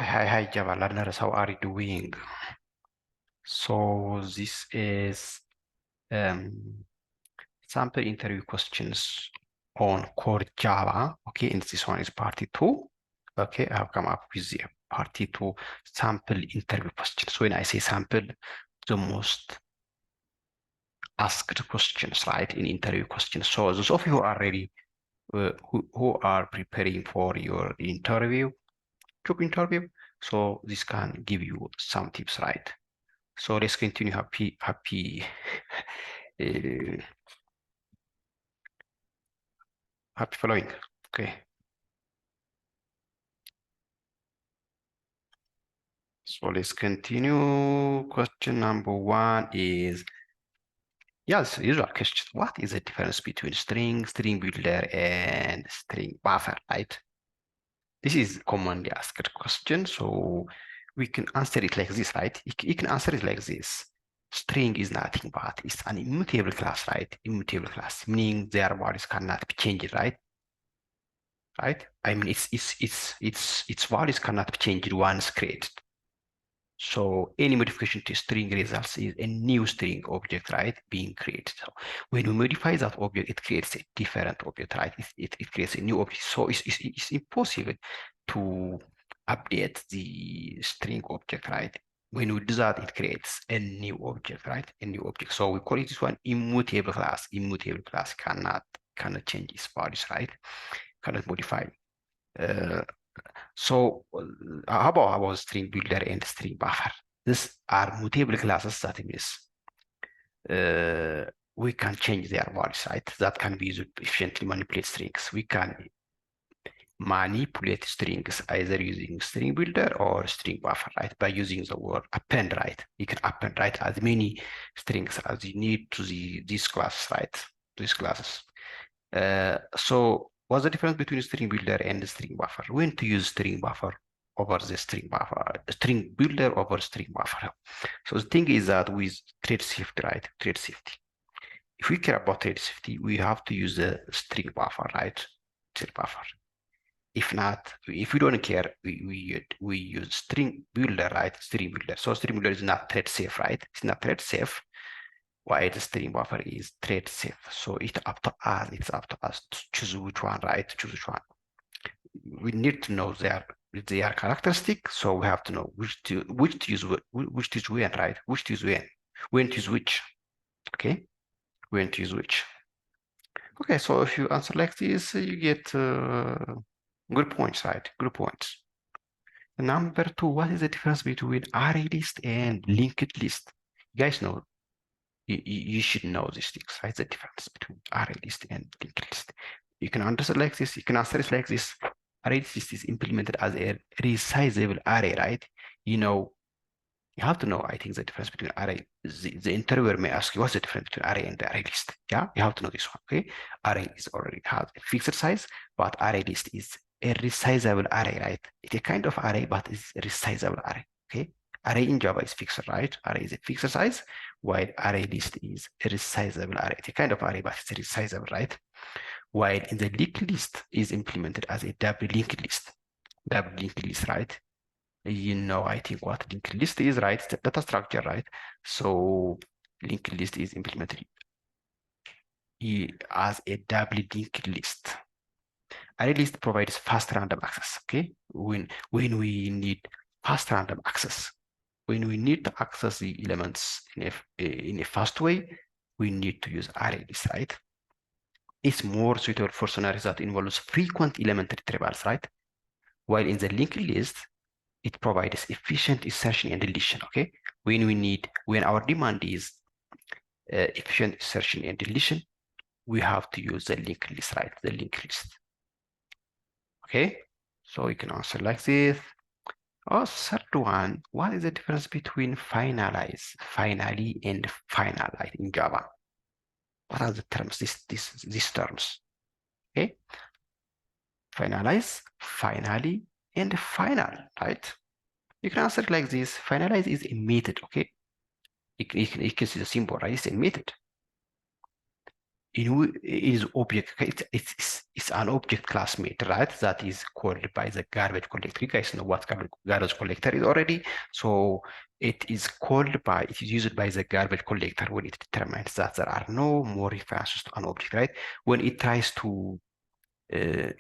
Hi, Java learners, how are you doing? So this is um, sample interview questions on core Java. Okay, and this one is part 2. Okay, I have come up with the part 2 sample interview questions. When I say sample, the most asked questions, right, in interview questions. So those of you who are ready, who are preparing for your interview, job interview, so this can give you some tips, right? So let's continue happy uh, happy following. Okay. So let's continue. Question number 1 is, yes, usual question. What is the difference between string builder, and string buffer, right? This is commonly asked question. So we can answer it like this, right? You can answer it like this. String is nothing but it's an immutable class, right? Immutable class, meaning their values cannot be changed, right? Right? I mean, its values cannot be changed once created. So any modification to string results is a new string object, right, being created. So when we modify that object, it creates a different object, right? It creates a new object. So it's impossible to update the string object, right? When we do that, it creates a new object, right? A new object. So we call it this one immutable class. Immutable class cannot change its values, right? Cannot modify. Uh, so how about string builder and string buffer? These are mutable classes. That means uh, we can change their values, right? That can be used to efficiently manipulate strings. We can manipulate strings either using string builder or string buffer, right? By using the word append, right? You can append, right, as many strings as you need to these classes, right? These classes. So what's the difference between string builder and string buffer? When to use string buffer over the string buffer, string builder over string buffer. So the thing is that with thread safety, right? Thread safety. If we care about thread safety, we have to use the string buffer, right? String buffer. If not, if we don't care, we use string builder, right? String builder. So string builder is not thread safe, right? It's not thread safe, while the string buffer is thread safe. So it's up to us to choose which one, right? Choose which one. We need to know their characteristic, so we have to know which to use when, right? Which to use when to use which. Okay, when to use which. Okay, so if you answer like this, you get good points, right? Good points. Number 2, what is the difference between array list and linked list? You guys know, you should know these things, right? The difference between array list and linked list. You can answer like this. You can answer it like this. Array list is implemented as a resizable array, right? You know, you have to know, I think, the difference between array. The interviewer may ask you, what's the difference between array and the array list? Yeah, you have to know this one, okay? Array is already has a fixed size, but array list is a resizable array, right? It's a kind of array, but it's a resizable array, okay? Array in Java is fixed, right? Array is a fixed size, while array list is a resizable array. It's a kind of array, but it's a resizable, right? While in the linked list is implemented as a double linked list. Double linked list, right? You know, I think what linked list is, right? It's a data structure, right? So linked list is implemented as a double linked list. Array list provides fast random access, okay? When we need fast random access, when we need to access the elements in a fast way, we need to use array list, right? It's more suitable for scenarios that involves frequent element retrievals, right? While in the linked list, it provides efficient insertion and deletion, okay? When our demand is efficient insertion and deletion, we have to use the linked list, right? The linked list, okay? So you can answer like this. Oh, third one, what is the difference between finalize, finally, and finalize in Java? What are the terms, these terms, okay? Finalize, finally, and final, right? You can answer it like this. Finalize is a method, okay? You can see the symbol, right? It's a method. is object, it's an object class method, right? That is called by the garbage collector. You guys know what garbage collector is already. So it is used by the garbage collector when it determines that there are no more references to an object, right? When it tries to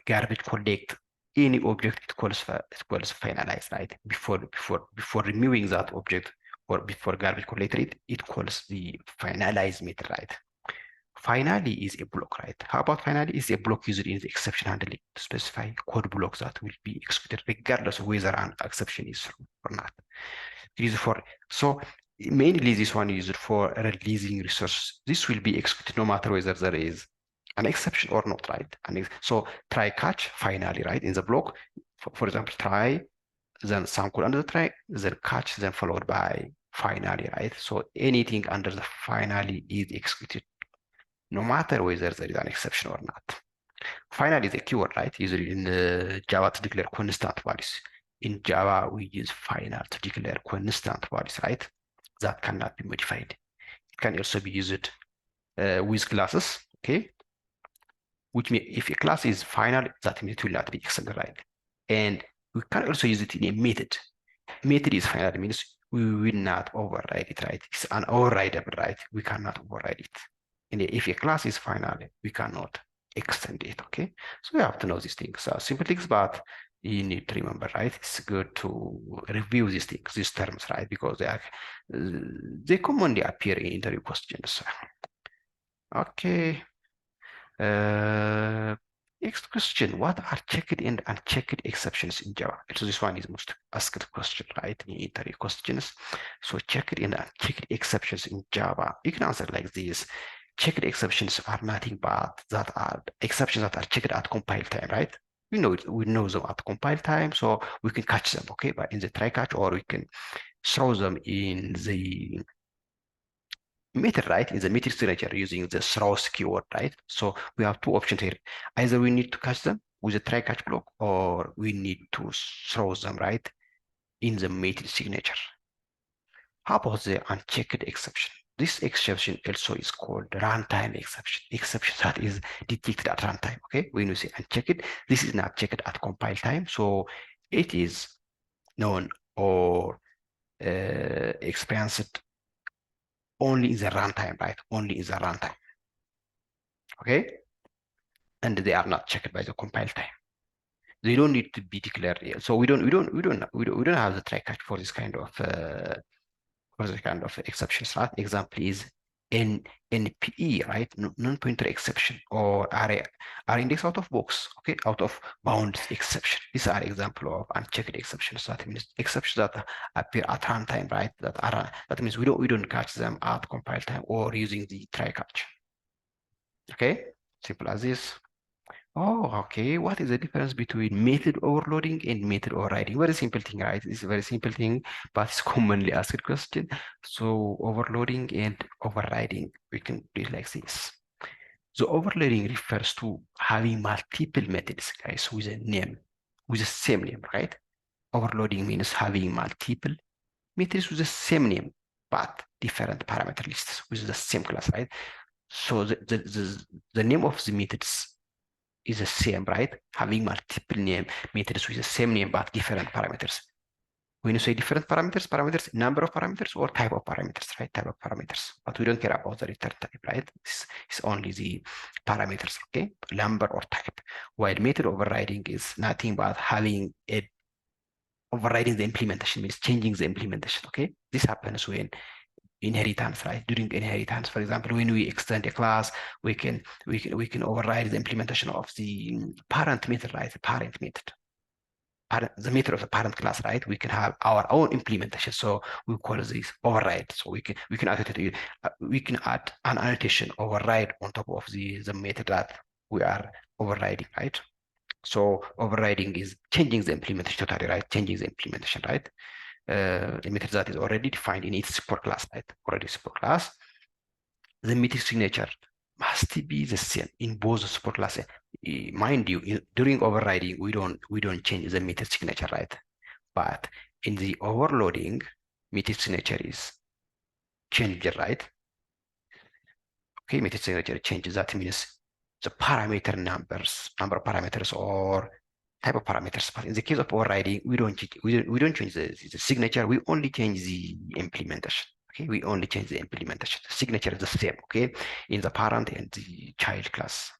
garbage collect any object, it calls finalize, right? Before removing that object or before garbage collector it calls the finalize method, right? Finally is a block, right? How about finally is a block used in the exception handling to specify code blocks that will be executed regardless of whether an exception is true or not. It is for so mainly this one is used for releasing resources. This will be executed no matter whether there is an exception or not, right? And so try catch finally, right? In the block, for example, try, then some code under the try, then catch, then followed by finally, right? So anything under the finally is executed no matter whether there is an exception or not. Finally, the keyword, right? Usually in Java to declare constant values. In Java, we use final to declare constant values, right? That cannot be modified. It can also be used with classes, okay? Which means if a class is final, that means it will not be extended, right? And we can also use it in a method. Method is final, means we will not override it, right? It's an overridable, right? We cannot override it. And if a class is final, we cannot extend it, okay? So you have to know these things, simple things, but you need to remember, right? It's good to review these things, these terms, right? Because they commonly appear in interview questions. Okay. Uh, Next question, what are checked and unchecked exceptions in Java? So this one is most asked question, right? In interview questions. So checked and unchecked exceptions in Java. You can answer like this. Checked exceptions are nothing but that are exceptions that are checked at compile time, right? We know them at compile time, so we can catch them, okay? But in the try catch, or we can throw them in the method, right? In the method signature using the throws keyword, right? So we have two options here. Either we need to catch them with a try catch block, or we need to throw them, right, in the method signature. How about the unchecked exception? This exception also is called runtime exception. Exception that is detected at runtime. Okay, when you say unchecked, this is not checked at compile time, so it is known or experienced only in the runtime, right? Only in the runtime. Okay, and they are not checked by the compile time. They don't need to be declared real. So we don't have the try catch for this kind of exceptions, right? Example is NPE, right? Non-pointer exception, or array index out of box, okay, out of bounds exception. These are example of unchecked exceptions. That means exceptions that appear at runtime, right? That means we don't catch them at compile time or using the try catch. Okay, simple as this. Oh, okay. What is the difference between method overloading and method overriding? Very simple thing, right? It's a very simple thing, but it's commonly asked question. So overloading and overriding, we can do it like this. So overloading refers to having multiple methods, guys, with a name, with the same name, right? Overloading means having multiple methods with the same name, but different parameter lists with the same class, right? So the name of the methods is the same, right? Having multiple name methods with the same name but different parameters. When you say different parameters, number of parameters or type of parameters, right? Type of parameters. But we don't care about the return type, right? It's only the parameters, okay? Number or type. While method overriding is nothing but having a overriding the implementation, means changing the implementation, okay? This happens when inheritance, right? During inheritance, for example, when we extend a class, we can override the implementation of the parent method, right? The parent method, the method of the parent class, right? We can have our own implementation, so we call this override. So we can add an annotation override on top of the method that we are overriding, right? So overriding is changing the implementation totally, right? Changing the implementation, right? A method that is already defined in its support class, right? Already support class. The method signature must be the same in both support classes. Mind you, during overriding, we don't change the method signature, right? But in the overloading, method signature is changed, right? Okay, method signature changes. That means the parameter numbers, number of parameters or type of parameters. But in the case of overriding, we don't change the signature. We only change the implementation. Okay, we only change the implementation. The signature is the same. Okay, in the parent and the child class.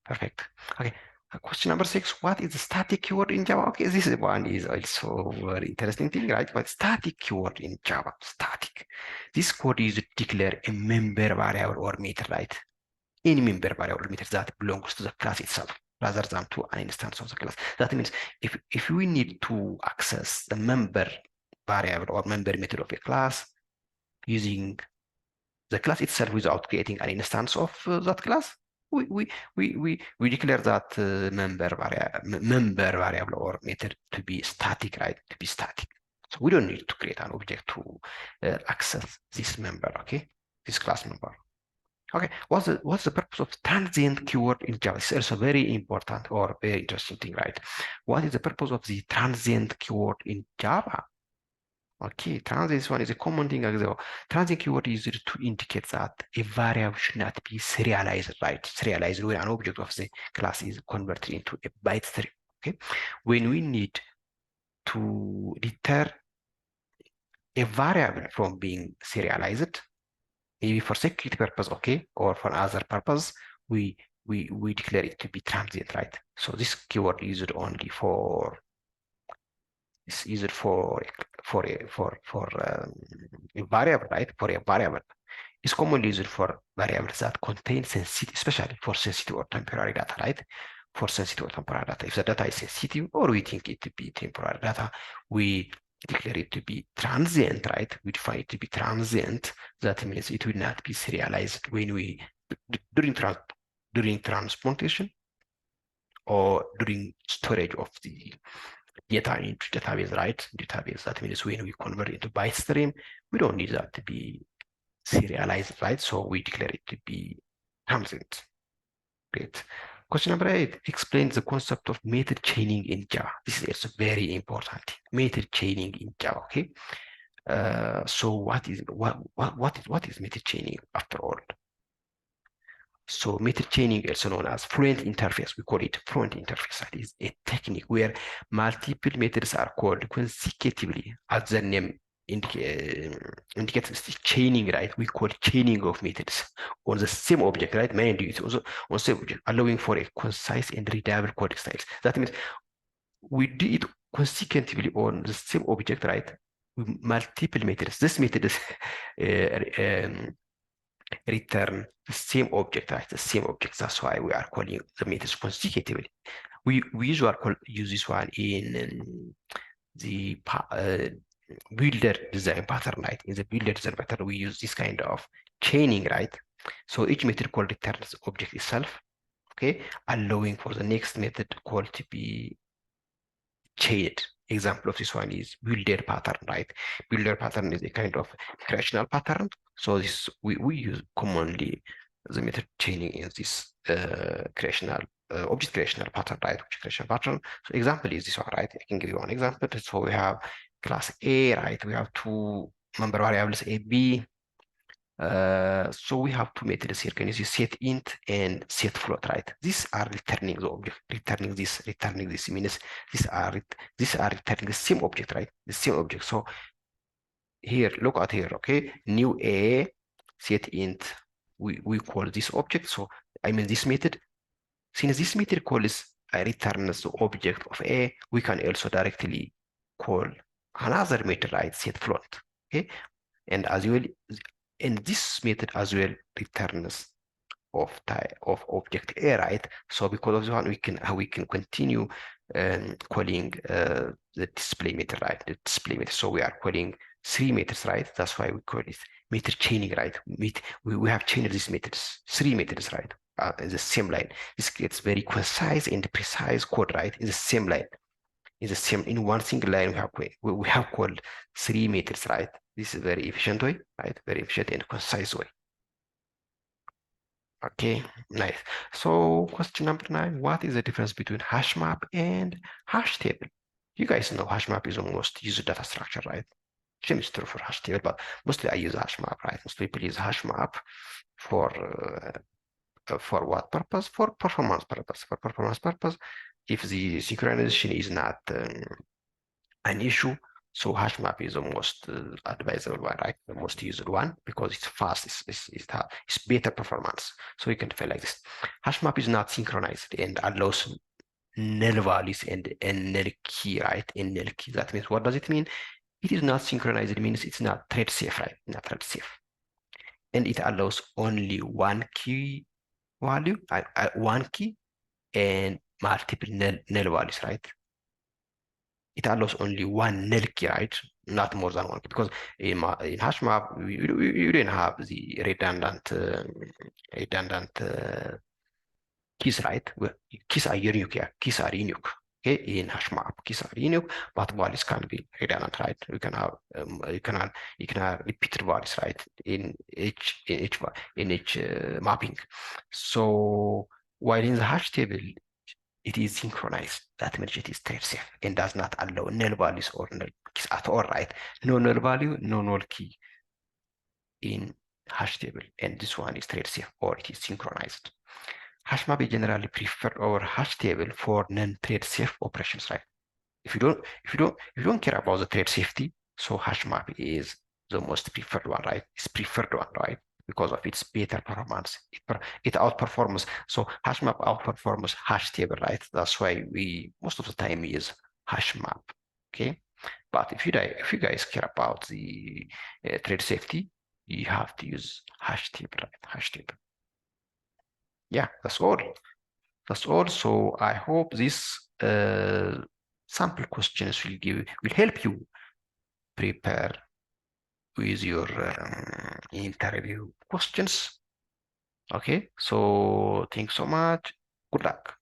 Perfect. Okay. Question number 6, what is the static keyword in Java? Okay, this one is also very interesting thing, right? But static keyword in Java, static. This code is to declare a member variable or method, right? Any member variable or method that belongs to the class itself rather than to an instance of the class. That means if we need to access the member variable or member method of a class using the class itself without creating an instance of that class, we declare that member variable or method to be static, right? To be static. So we don't need to create an object to access this member, okay? This class member. Okay, what's the purpose of transient keyword in Java? It's also very important or very interesting thing, right? What is the purpose of the transient keyword in Java? Okay, transient one is a common thing as well. Transient keyword is used to indicate that a variable should not be serialized, right? Serialized when an object of the class is converted into a byte string. Okay, when we need to deter a variable from being serialized, maybe for security purpose, okay, or for other purpose, we declare it to be transient, right? So this keyword is used only for is used for a variable, right? For a variable. It's commonly used for variables that contain sensitive, especially for sensitive or temporary data, right? For sensitive or temporary data. If the data is sensitive or we think it to be temporary data, we declare it to be transient, right? We define it to be transient. That means it will not be serialized when we during transplantation or during storage of the data into database, right? Database. That means when we convert it into byte stream, we don't need that to be serialized, right? So we declare it to be transient. Great. Question number 8 explains the concept of method chaining in Java. This is also very important. Method chaining in Java. Okay. So what is method chaining after all? So method chaining, also known as fluent interface, we call it fluent interface. That is a technique where multiple methods are called consecutively, as the name indicates it's chaining, right? We call chaining of methods on the same object, right? Mind you, it's also on the same object, allowing for a concise and readable code styles. That means we do it consecutively on the same object, right? With multiple methods. This method is return the same object, right? The same object. That's why we are calling the methods consecutively. We usually use this one in the builder design pattern, right? In the builder design pattern, we use this kind of chaining, right? So each method call returns object itself, okay, allowing for the next method call to be chained. Example of this one is builder pattern, right? Builder pattern is a kind of creational pattern. So this we use commonly the method chaining in this creational object creational pattern, right? Object creational pattern. So example is this one, right? I can give you one example. So we have class A, right? We have two member variables A, B. So we have two methods here. Can you see set int and set float, right? These are returning the object, returning this means these are returning the same object, right? The same object. So here, look at here, okay? New A, set int, we call this object. So I mean this method. Since this method calls returns the object of A, we can also directly call another method, right? Set float, okay? And as well, and this method as well returns of type of object A, right? So because of this one, we can continue calling the display method, right? The display method. So we are calling three methods, right? That's why we call it method chaining, right? We have chained these methods, three methods, right? In the same line. This gets very concise and precise code, right? In the same line. In one single line we have called three methods, right? This is very efficient way, right? Very efficient and concise way. Okay, nice. So question number 9, what is the difference between hash map and hash table? You guys know hash map is the most used data structure, right? Same is true for hash table, but mostly I use hash map, right? Most people use hash map for what purpose? For performance purpose. For performance purpose, if the synchronization is not an issue, so hash map is the most advisable one, right? The most used one because it's fast, it's better performance. So you can feel like this. Hash map is not synchronized and allows null values and null key, right? And null key. That means, what does it mean? It is not synchronized. It means it's not thread safe, right? Not thread safe. And it allows only one key value, one key and multiple null values, right? It allows only one null key, right? Not more than one key, because in hash map you didn't have the redundant keys, right? Well, keys are unique, yeah. Keys are unique. Okay, in hash map, keys are unique, but values can be redundant, right? You can have repeated values, right? In each mapping. So while in the hash table it is synchronized, that means it is thread safe and does not allow null values or null keys at all, right? No null value, no null key in hash table, and this one is thread safe or it is synchronized. Hash map is generally preferred over hash table for non-thread safe operations, right? If you don't care about the thread safety, so hash map is the most preferred one, right? It's preferred one, right? Because of its better performance. It outperforms. So hash map outperforms hash table, right? That's why we most of the time use hash map. Okay. But if you guys care about the thread safety, you have to use hash table, right? Hash table. Yeah, that's all. That's all. So I hope this sample questions will help you prepare with your interview questions. Okay, so thanks so much. Good luck.